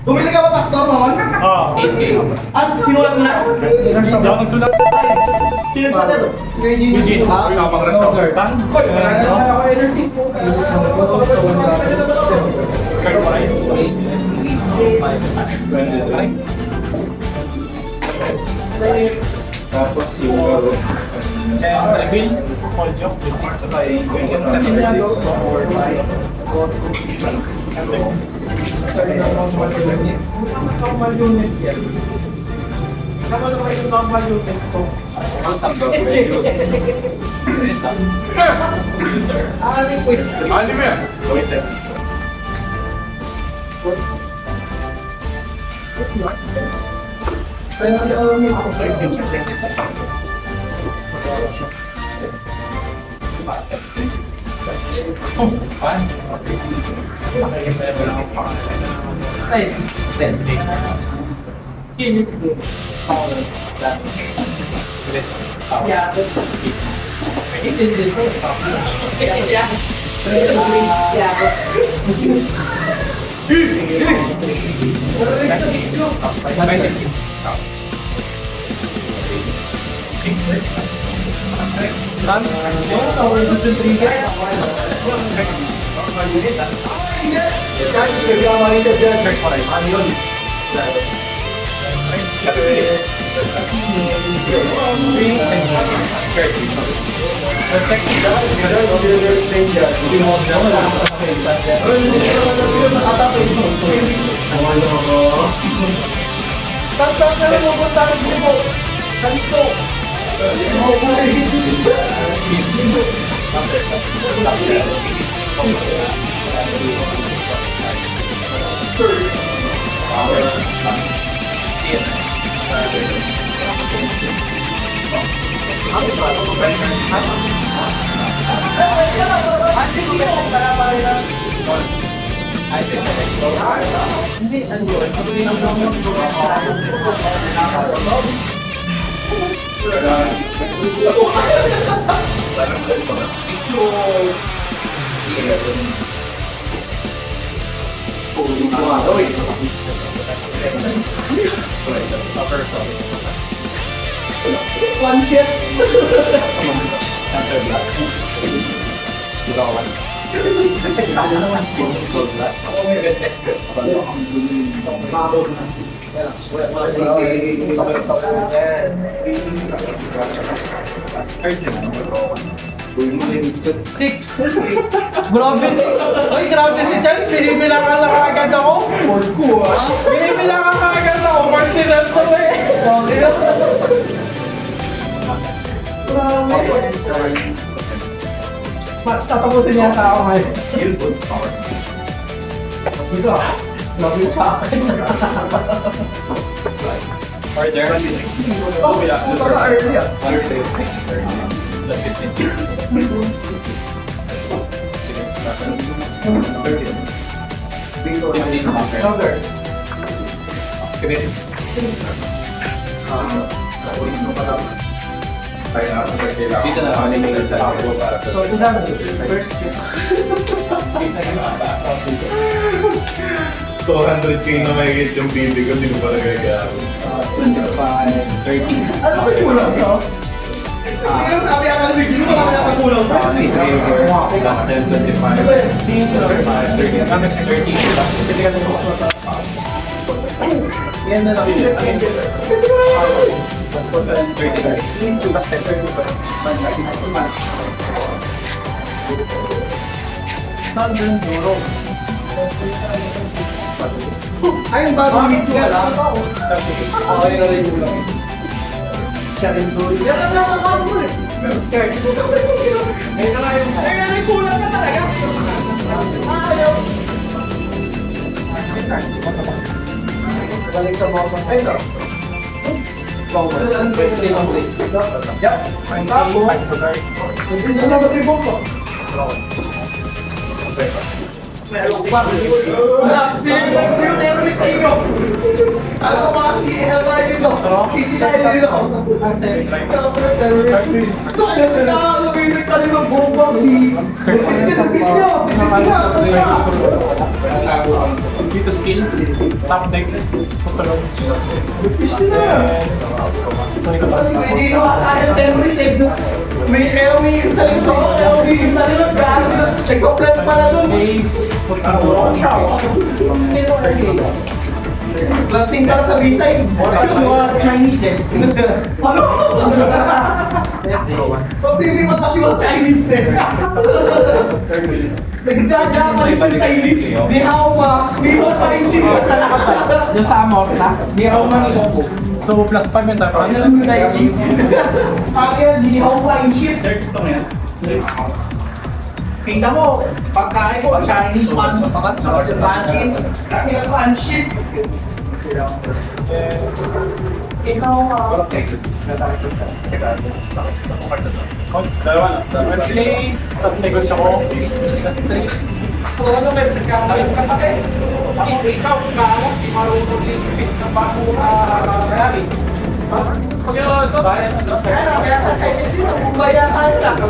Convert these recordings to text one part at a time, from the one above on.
Bumili ka ba, Pastor, noon? Oo. 8K. At sinulat mo na? Hindi ako nagsulat. Sino sa ito? Eugene. Stan? Skirt pa rin. Tapos yung And bill, all job. Anim yan. Yeah, that's saan ka na pupunta ng grupo? Kansto! One chip. Six. Grabe si... Uy, grabe si Charles. Binibilangan na kaagad ako. Binibilangan na kaagad ako. Martinez ko eh. Grabe. Tatapusin yata ako ngayon. Ito ah. Lagi sa akin. Order. Oh, para early ah. Cover. Dito na ako nila sa ako para sa So, ito na. First chip. 200k na may yung baby ko, hindi ko pa nagagawin. 25, 30. Ano ba yung kulang to? Hindi lang sabi ata ng video mo, wala yata kulang to. Plus 10, 25, 30. Kami sa 30. Pili ka na sa Yan na lang. So that's 30. Plus 10, 30. Southern Europe. Ay, yung bagong video ka lang. Ako yun na rin yung lang. Siya rin doon. Yan ang nakakano mo eh. Scared. Ayun na nga yung... Ayun na yung kulang ka talaga. Ayaw. Balik sa mga... Ayun na. Yup. Tapos... Hindi na lang yung bomba. Sino terrorist sa inyo? Alam ko mga CL tayo dito. City kaya dito. Nakakagawin ka rin ng bomba si... Piss nyo! Dito skill, top deck, tutulog. Piss nyo na! Kasi hindi ko kaya terrorist eh. May kaya umiikot sa likod ako, kaya umiikot sa likod. Check ko plan pala dun. Ace, tutulog. Lansing para sa visa eh. Chinese eh. Ano? So TV mata si mga Chinese eh. Nagjaja pa rin si Chinese. Ni Hao pa. Ni Hao pa yung sino sa nakapal. Yung sa Amorta, ni Roman Goku. So, plus 5 yun tayo. Ano lang yung Chinese? Akin, ni Hao pa yung shit. Kita mo, pagkain ko, Chinese man, pansit, kaya pansit. Ikaw, Dalawa na. Place, tapos negosyo ko. Plus 3. kung ano may nagkakalit ka pa eh. Ikaw, kaya, di marunong din na bago kaya. Pag yun, ito, bayan na. Kaya sa Chinese yun, kung bayan tayo lang.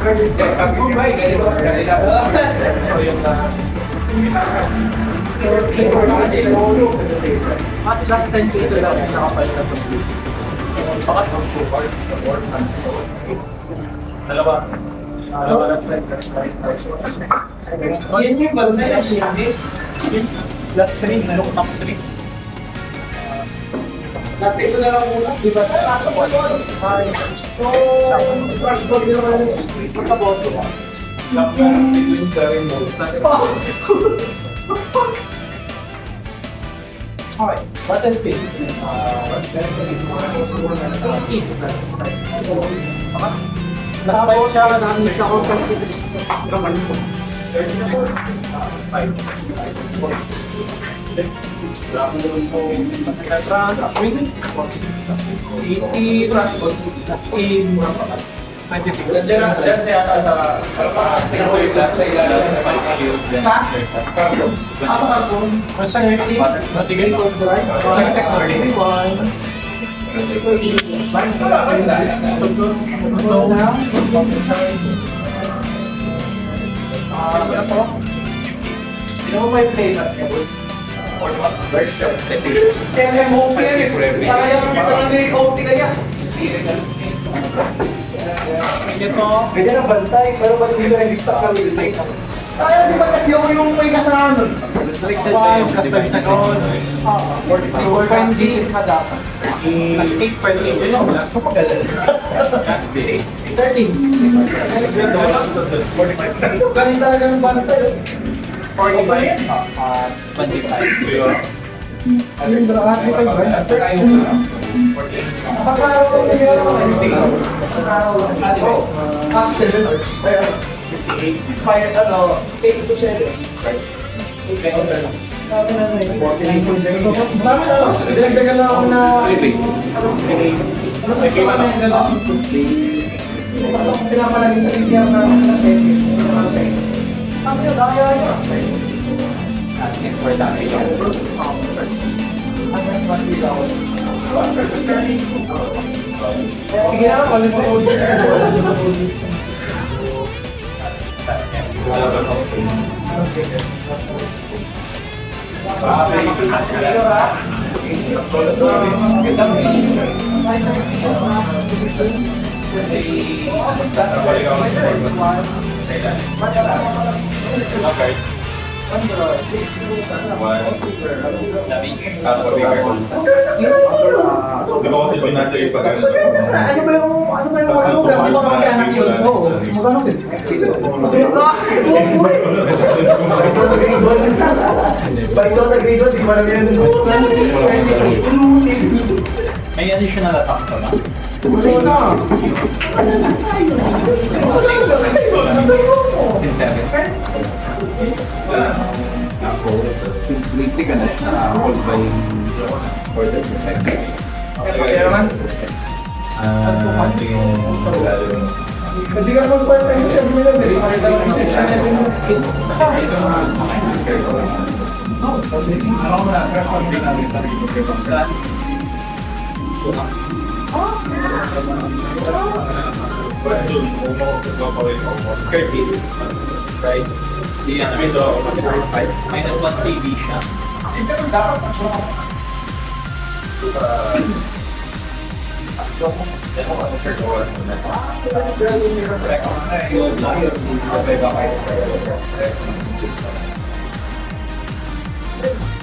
Pag Mumbai, ganito. So, yung sa... Mas just 10k to lang yung nakapal na to. Bakit mo? Dalawa. Dalawa na. Yan yung balon na yung this. Plus 3, nalok top 3. Dati ko na lang muna, di ba? Nasa po. So, crush ball din naman yung pagkaboto ko. Okay, button face. Plus 5 siya, Dami siya ako sa swing. 80, plus 8, 26. Ako karton. Kung siya 30, matigay ko. Check 31. So, Hindi mo may play na siya. Kaya mo okay. Para yung talaga yung OT kaya. ito, Ganyan ang bantay, pero ba't hindi ko nag-stop kami space? Kaya di ba kasi ako yung may kasalanan? plus 5 second. 4.8 ka dapat. Plus 8 pwede. Yun yung wala. 13. Ganun talaga ng bantay. 45. 25. Yung lahat mo kayo ba? Pagkaraw ko na yun. Kaya ano, 8 to 7. Sabi na na yun. Sabi na lang, dinagdagan lang ako na... Pasok pinapalagin sa CPR na 7. Sabi na, kaya yun. Sige na, palit mo. Okay. Di ba kasi pinasa yung pag-ano? Ano ba yung ano ba kaya anak yun? Oo, magano din. Pag ikaw sa grade 1, di ba namin yan? May additional attack ka ba? Gusto na. Since 7. Ako, since weekly ka na siya, hold by order to second. Kaya naman, Ito yung paglalaro. hindi ka naman pa tayo sa mga nila. Pakita ko yung channel yung skin. Ano mo na, crash on din namin sa naging pagkakasal. Skirt it. Right? Di yan, may draw. Minus 1 CV siya.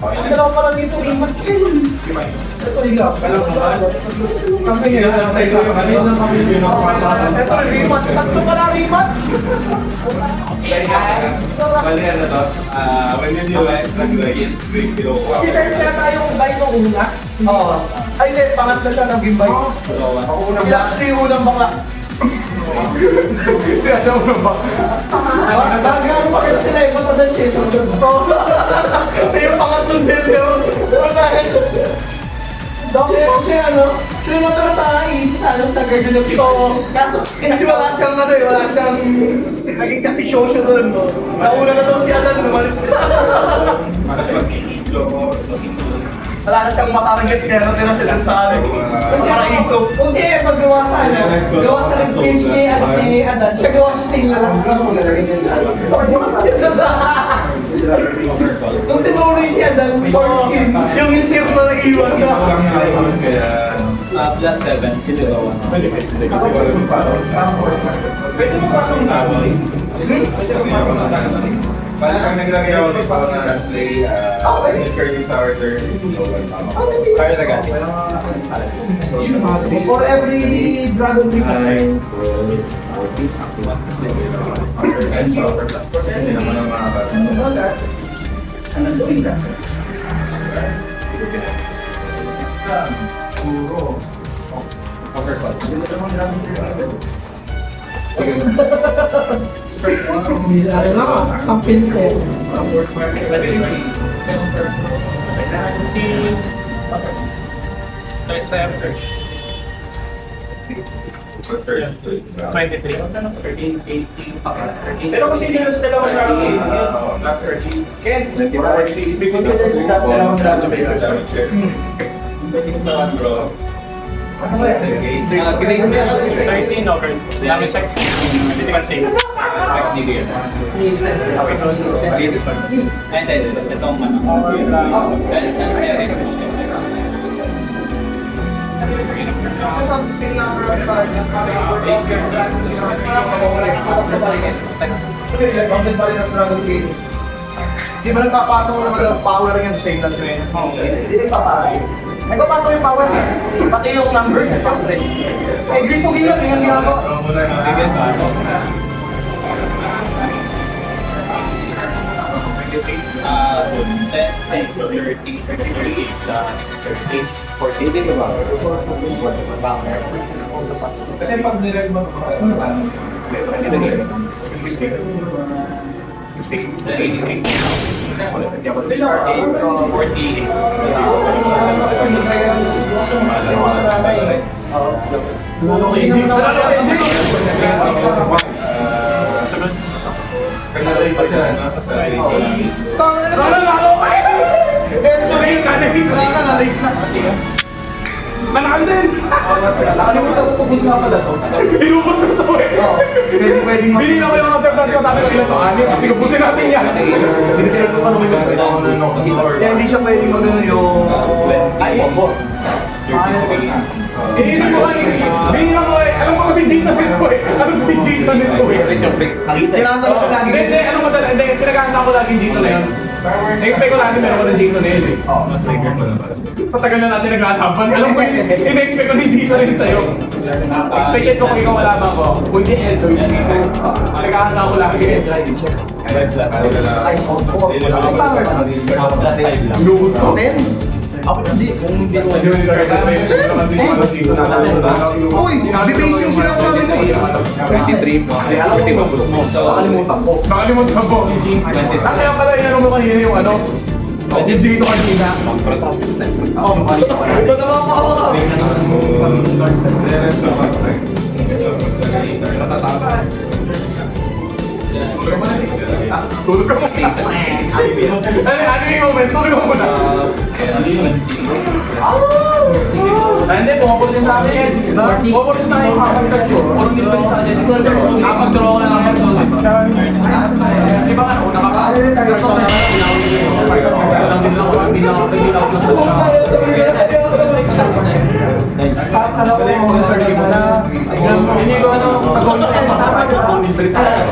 Ang dalawa pala dito, imat kayo. Ito hirap. Kami ngayon, tayo yung kanina na kami yung ito, remat. Tatlo pala remat. Bali ano to? When did you like nag-legit 3 kilo? Hindi tayo siya tayong buy nung una. Oo. Ay, hindi. Pangatlo siya naging buy. Sila yung unang bakla. Siya siya mo ba? Nagano pa kayo sila yung matasan siya. Siya yung pangatlong din. Dami po siya, ano? Siya natara sa akin, sa gagawin ko. Kasi wala siyang ano eh, wala siyang naging kasi show doon, no? Nauna na daw si Adan, lumalis na. Wala na siyang matarget kaya natira siya dun sa ano. Kasi paraiso. Kasi paggawa sa ano, gawa sa page ni Adan, siya gawa siya sa inyo lang. Nung tinuri si Adan, yung skin na nag-iwan na. Plus 7, siligawan. Pwede mo ba itong tawag? Pwede mo ba itong Bali pag naglagay ako nito na play, Kirby Tower turn, so Kaya na gatis. For every dragon week, Hindi naman ang mga bata. ano na, ang pintel. Pero kasi yun yung dalawang dragon last 13. Ken, 46 because this is that dalawang dragon Pwede ko na bro. Ano ba yan? Grade 13 over. Dami siya. Critical thing. Hindi yun. Hindi. Itong ano. Dahil sa series. Something number of Mountain pa rin sa Dragon King. Di ba nagpapatong naman ang power niyan sa Signal Train? Hindi nagpapatong. Nagpapatong yung power niya. Pati yung number niya, syempre. Eh, green po gila, tingnan niya ako. Sige, paano? 10, 30, 38, plus 38, 40, di ba? Kasi pag nilagay mo, Kanalay pa siya, no? Sa Malakal din! nakalimutan ko ubus nga pala to. Inubos na ito eh! Pwedeng Bili na ko yung mga third ko sabi ko sila sa akin. Sige, butin natin yan! Kaya hindi siya pwedeng magano yung... Ay, Hindi ko hindi ko eh. Alam ko kasi Gita nito eh. Ano ba yung Gita nito eh? Kailangan talaga lagi. Hindi, ano mo talaga? Hindi, pinag-aanta ko lagi yung Gita na yun. Na-expect ko lagi meron ko ng Gita na yun eh. Sa tagal na natin naglalaban. Alam ko yun, in-expect ko yung Gita rin sa'yo. Expected ko kung ikaw malaman ko. Kung di Edo yung Gita. Pinag-aanta ko lagi yun. Ay, wala ka pa. Plus 5 lang. Lubos ko. 10? Ako hindi. Kung hindi ko Uy, bibase yung sinasabi mo. 23 plus 32 mo. So, Nakalimutan ko. Nakalimutan ko. Kaya pala yan mo kanina yung ano. Yung Gito kanina. Oo, mali ka pala. Ito naman ko ako. Tulog ka muna. Ano yung moment? Tulog ka muna. Hindi, pumapot din sa akin. Pumapot din sa akin yung kapag kasi. Puro nito yung sa akin. Nakapag-draw ko na lang mas ulit. Di ba ka una ka pa? Persona na hindi lang ako Sasalaw ko yung mga hindi ko ano,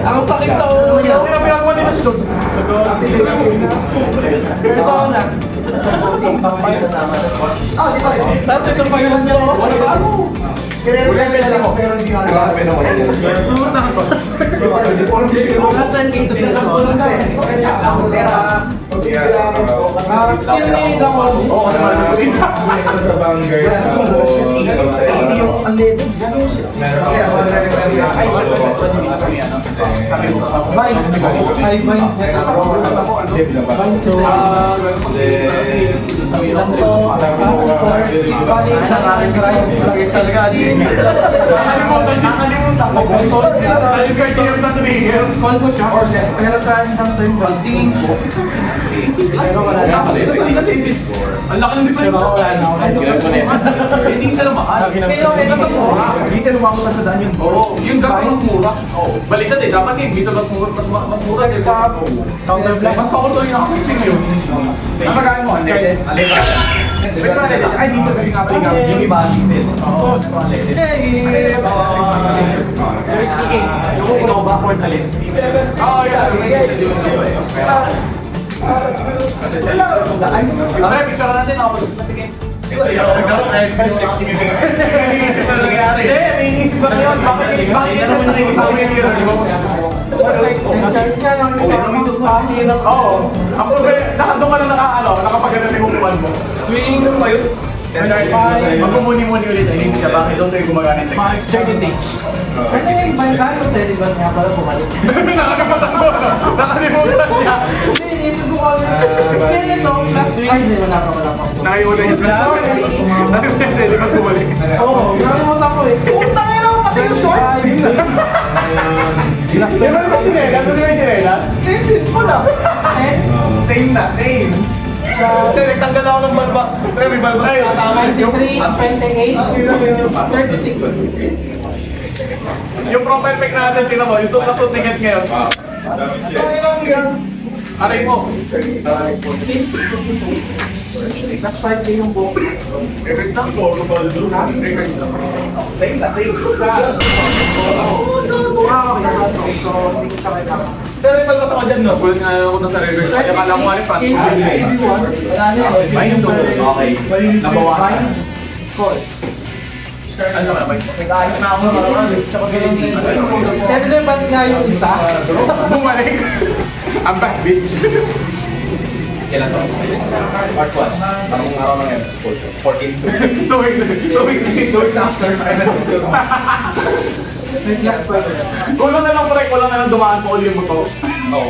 ang sakit sa ulo. Pinapirang ko nito siya. persona. Ah, di ba rin? Tapos ito pa yung ano, wala ba ano? Kire-reveal lang ako, pero hindi nga. Skill ni lang ako. Oo, sa Vanguard Ang level, gano'n siya. meron Call ko siya or siya. Kaya saan ang time ko? Tingin ko. Pero wala na. Hindi kasi ang laki ng difference. Hindi sila mahal. Nasa mura. Hindi siya lumamot na sa daan yung Oo, yung gas mas mura. Baliktad eh, dapat yung visa mas mura, mas mura din. Counterblast. Mas pakulo yung nakakasing yun. Napagain mo, unleaded? Pwede ba unleaded? Ay, diesel kasi nga pala Yung iba, diesel. Oo. Ikaw backward na lips. Oo, yeah. Okay, picture natin ako. Sige. Hindi, iniisip ba yun? Bakit ito sa amin yun? Charge niya ng Oo. Ang problema, nakandong ka na nakapaganda yung upuan mo. Swing pa yun. Magmumuni-muni ulit. Iniisip niya, bakit doon sa'yo gumagana sa akin? Check it in. Ano yung bangkano sa Edibas nga pala bumalik? Nakalimutan ko. Nakalimutan niya. Hindi, inisip ko kami. Kasi nito, last time, hindi wala pa. Nakalimutan niya. Nakalimutan niya. Hindi ka bumalik. Oo, nakalimutan ko eh. Puta nga naman pati yung short. Di ba naman tinelas? Ano yung tinelas? Wala. Same na, same. Hindi, nagtanggal ako ng balbas. Pero may balbas na tama. 23, 28, 36. Yung profile pic natin, tingnan mo. Yung suit na suit ticket ngayon. Dami check. Aray mo. Last 5 day yung buhok. Records lang po. Records lang. Same na, same. Pero yung balbas ako dyan, no? Gulat nga ako na sa records. Kaya kala ko nga fan. Okay. Nabawasan. Ano ka ba? Nag-ayos na ako ng mga sa pagkakas. Stepler ba't nga yung isa? Bumalik. Ang back bitch. Kailan to? Part 1. Anong araw na ngayon? School. 14. 2 weeks after. May last 5 day. Kulang na lang pre, kulang na lang dumaan mo ulit mo to. Oo.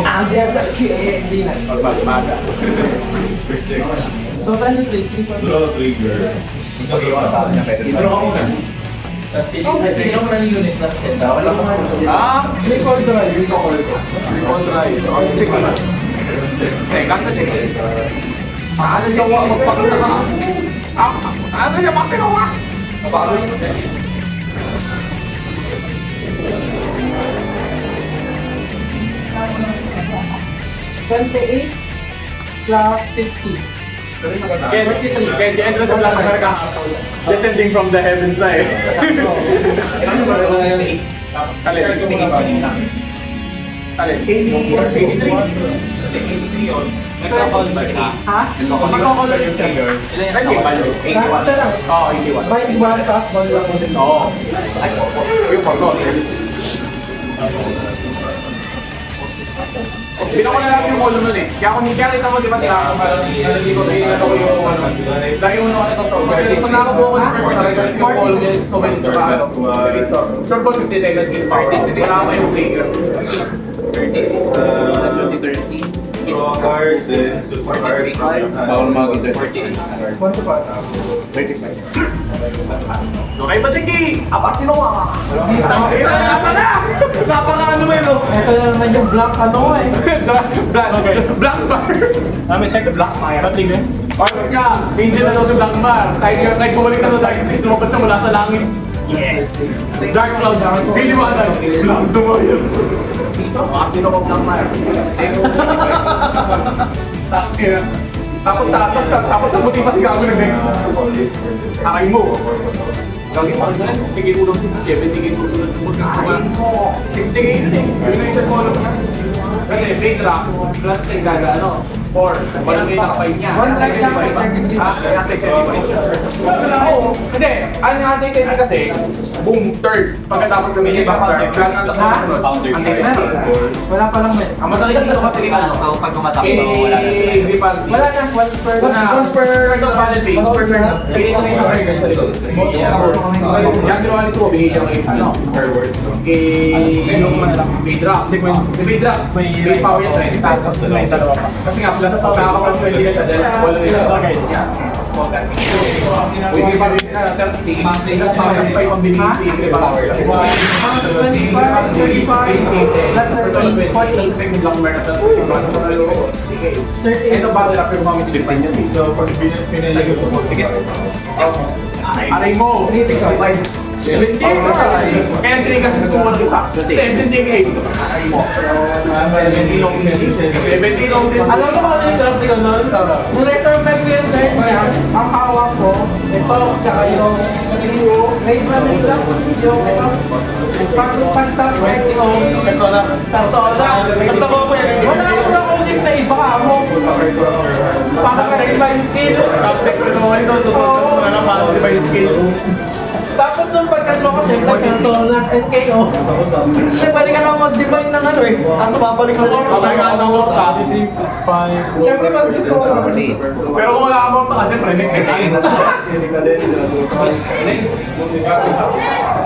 Ang sa hindi na. Pagmamaga. First check. So, tayo 3. Slow trigger. Intro ka muna. Tingnan mo na yung unit plus 10. Wala ko May call drive. Yung call ko. Call drive. Check ko na. Second na check. Ano yung magpakita ka? Ano yung mga tinawa? Napagod. $28 plus 50. Kaya the entrance of Lahat America descending from the heavens na eh. Alin? 83 yun. Nagka-callback ka? Ha? Magkakaller yung trigger. Isa lang. Oo, 81. 21 plus 1 lang ulit. Oo. Yung forgot. Bino ko na lang yung column nun eh. Kaya kita mo, di ba, hindi ko yung ano. Dahil mo naman itong software. Pag nakabuo ko ng personal, yung column is so many tsaka restore. Short call 50 seconds is 40. Wala ka yung trigger. 30. dalawang cars, then super cars. Bawal mga 1 to pass. Okay ba, Jackie? Apat sino ka? Napaka-ano eh, no? Ito na naman yung black ano eh. Black bar. Namin check the black fire. Patingin. Order ka, Angel na daw si Black Bar. Kahit bumalik ka sa Dark Stage, lumabas siya mula sa langit. Yes! Dark Clouds, piliwanag. Black Dumoy. Mga pinoko black fire. Takira. Tapos sa buti pa si Gago nag-Nexus. Akay mo. Gagawin sa kanya, 60k ulang 70k susunod mo. 60k yun eh. Yun na yung isang column na. Kasi pay drop, plus 10 gaga ano. 4. Walang may nakapay niya. One like lang. Oo. Hindi. Ang anti-safety kasi, boom, third. Pagkatapos sa mini back third. Wala pa lang may. Ang madali dito kasi ano. So, pag tumatak mo, wala na. Wala na, once per Once per finish na isang record sa likod. Yan ginawa ni Subo, binigyan ko yung ano, may drop, sequence, may drop, may power yung 20, tapos may dalawa pa. Kasi nga, plus nakakapag 20 ka siya, dahil wala rin ang guide niya. Hindi pa rin na 30, plus power, pa yung binigay power. Ito ba nila pero kami sige pa niya. So, pag pinili ko po, sige. Aray mo! 17 kaya hindi kasi gusto mo mag-isa. 17 8. Aray mo. 17 long din. Alam mo kung ano yung klase ko nun? Nung retrofit ko yung guard niya, ang hawak ko, ito, tsaka yung may planning lang yung pag-tap yung persona. Basta ko po yan. Wala akong na-audit na iba ka mo. Para ka divine skill. Tapos ko naman ito, susunod mo na lang para sa divine skill. Tapos nung pagkatlo ko, syempre, persona, NKO. Kasi pwede ka naman mag-divine ng ano eh. Kaso babalik mo lang. Kapag ka nang ka, Syempre, mas gusto ko naman. pero kung wala ka mo pa, syempre next time.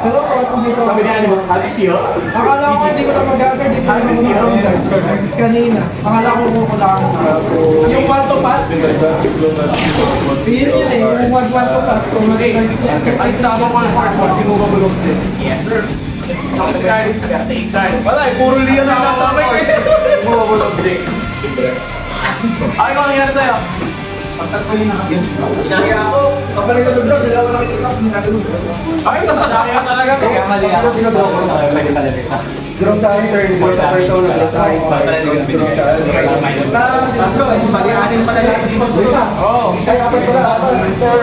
Pero sa akin dito, Sabi ni Animus, Ate Shio. akala ko hindi ko na mag-agad dito kanina. Akala ko kukulangan na. Yung one to pass. Yun yun eh, yung one to pass. Kung Ay, sama ko ng first one, sinuba mo lang din. Yes, sir. So, guys, guys. Wala eh, puro liyan na nakasama eh. Sinuba mo lang din. Ay, kung nangyari sa'yo? Inaya ako. Kapalik ko sa vlog, sila ko nakikita kung nagulog. Ay, nasasaya talaga. Kaya mali ako. Pwede pala dito. Drop sa akin, turn for the persona. Sa akin, drop sa akin. Sa tatlo, balianin pala lahat dito. Oo. Ay, apat pala. Sir.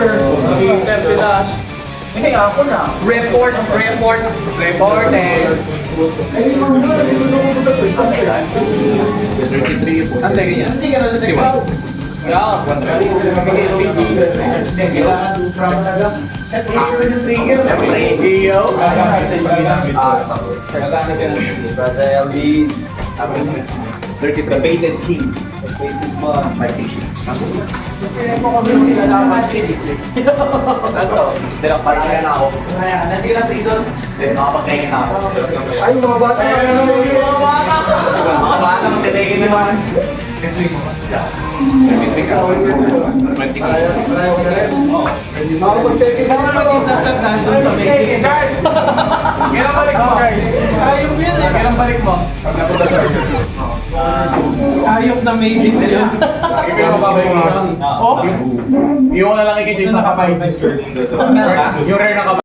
Sir, si Dash. Hindi, ako na. Reported. Ang tagi niya. Hindi ka na sa tekwa. Yeah. The Painted King. My patient. Ay, mga bata. Mga bata, magtitigil naman. Guys! Kailan balik mo? Ayok yun eh. Kailan balik mo? Ayok na maybe na yun. Kailan mo babalik mo? Oh? Yung na lang ikikis na kamay. Yung rare na kamay.